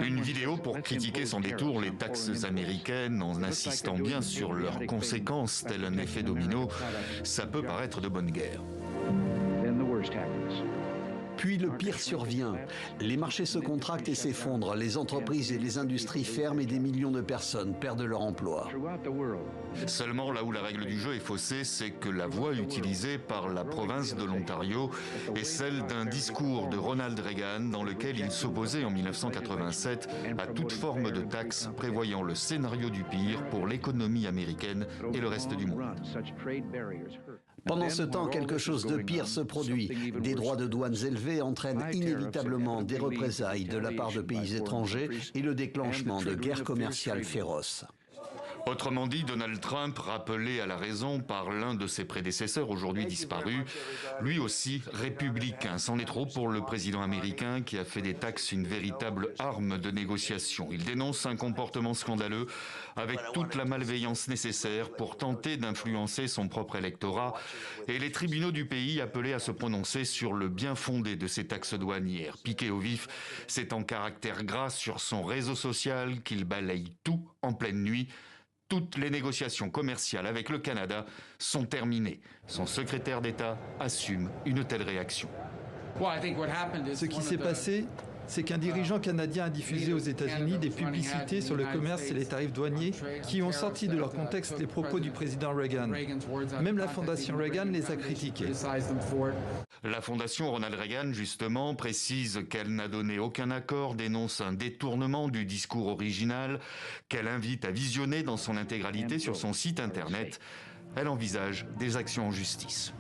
Une vidéo pour critiquer sans détour les taxes américaines en insistant bien sur leurs conséquences, tel un effet domino, ça peut paraître de bonne guerre. Puis le pire survient. Les marchés se contractent et s'effondrent. Les entreprises et les industries ferment et des millions de personnes perdent leur emploi. Seulement, là où la règle du jeu est faussée, c'est que la voie utilisée par la province de l'Ontario est celle d'un discours de Ronald Reagan dans lequel il s'opposait en 1987 à toute forme de taxe prévoyant le scénario du pire pour l'économie américaine et le reste du monde. Pendant ce temps, quelque chose de pire se produit. Des droits de douane élevés entraînent inévitablement des représailles de la part de pays étrangers et le déclenchement de guerres commerciales féroces. Autrement dit, Donald Trump, rappelé à la raison par l'un de ses prédécesseurs aujourd'hui disparu, lui aussi républicain. C'en est trop pour le président américain qui a fait des taxes une véritable arme de négociation. Il dénonce un comportement scandaleux avec toute la malveillance nécessaire pour tenter d'influencer son propre électorat et les tribunaux du pays appelés à se prononcer sur le bien fondé de ces taxes douanières. Piqué au vif, c'est en caractère gras sur son réseau social qu'il balaye tout en pleine nuit. Toutes les négociations commerciales avec le Canada sont terminées. Son secrétaire d'État assume une telle réaction. Ce qui s'est passé, c'est qu'un dirigeant canadien a diffusé aux États-Unis des publicités sur le commerce et les tarifs douaniers qui ont sorti de leur contexte les propos du président Reagan. Même la Fondation Reagan les a critiqués. La Fondation Ronald Reagan, justement, précise qu'elle n'a donné aucun accord, dénonce un détournement du discours original, qu'elle invite à visionner dans son intégralité sur son site internet. Elle envisage des actions en justice.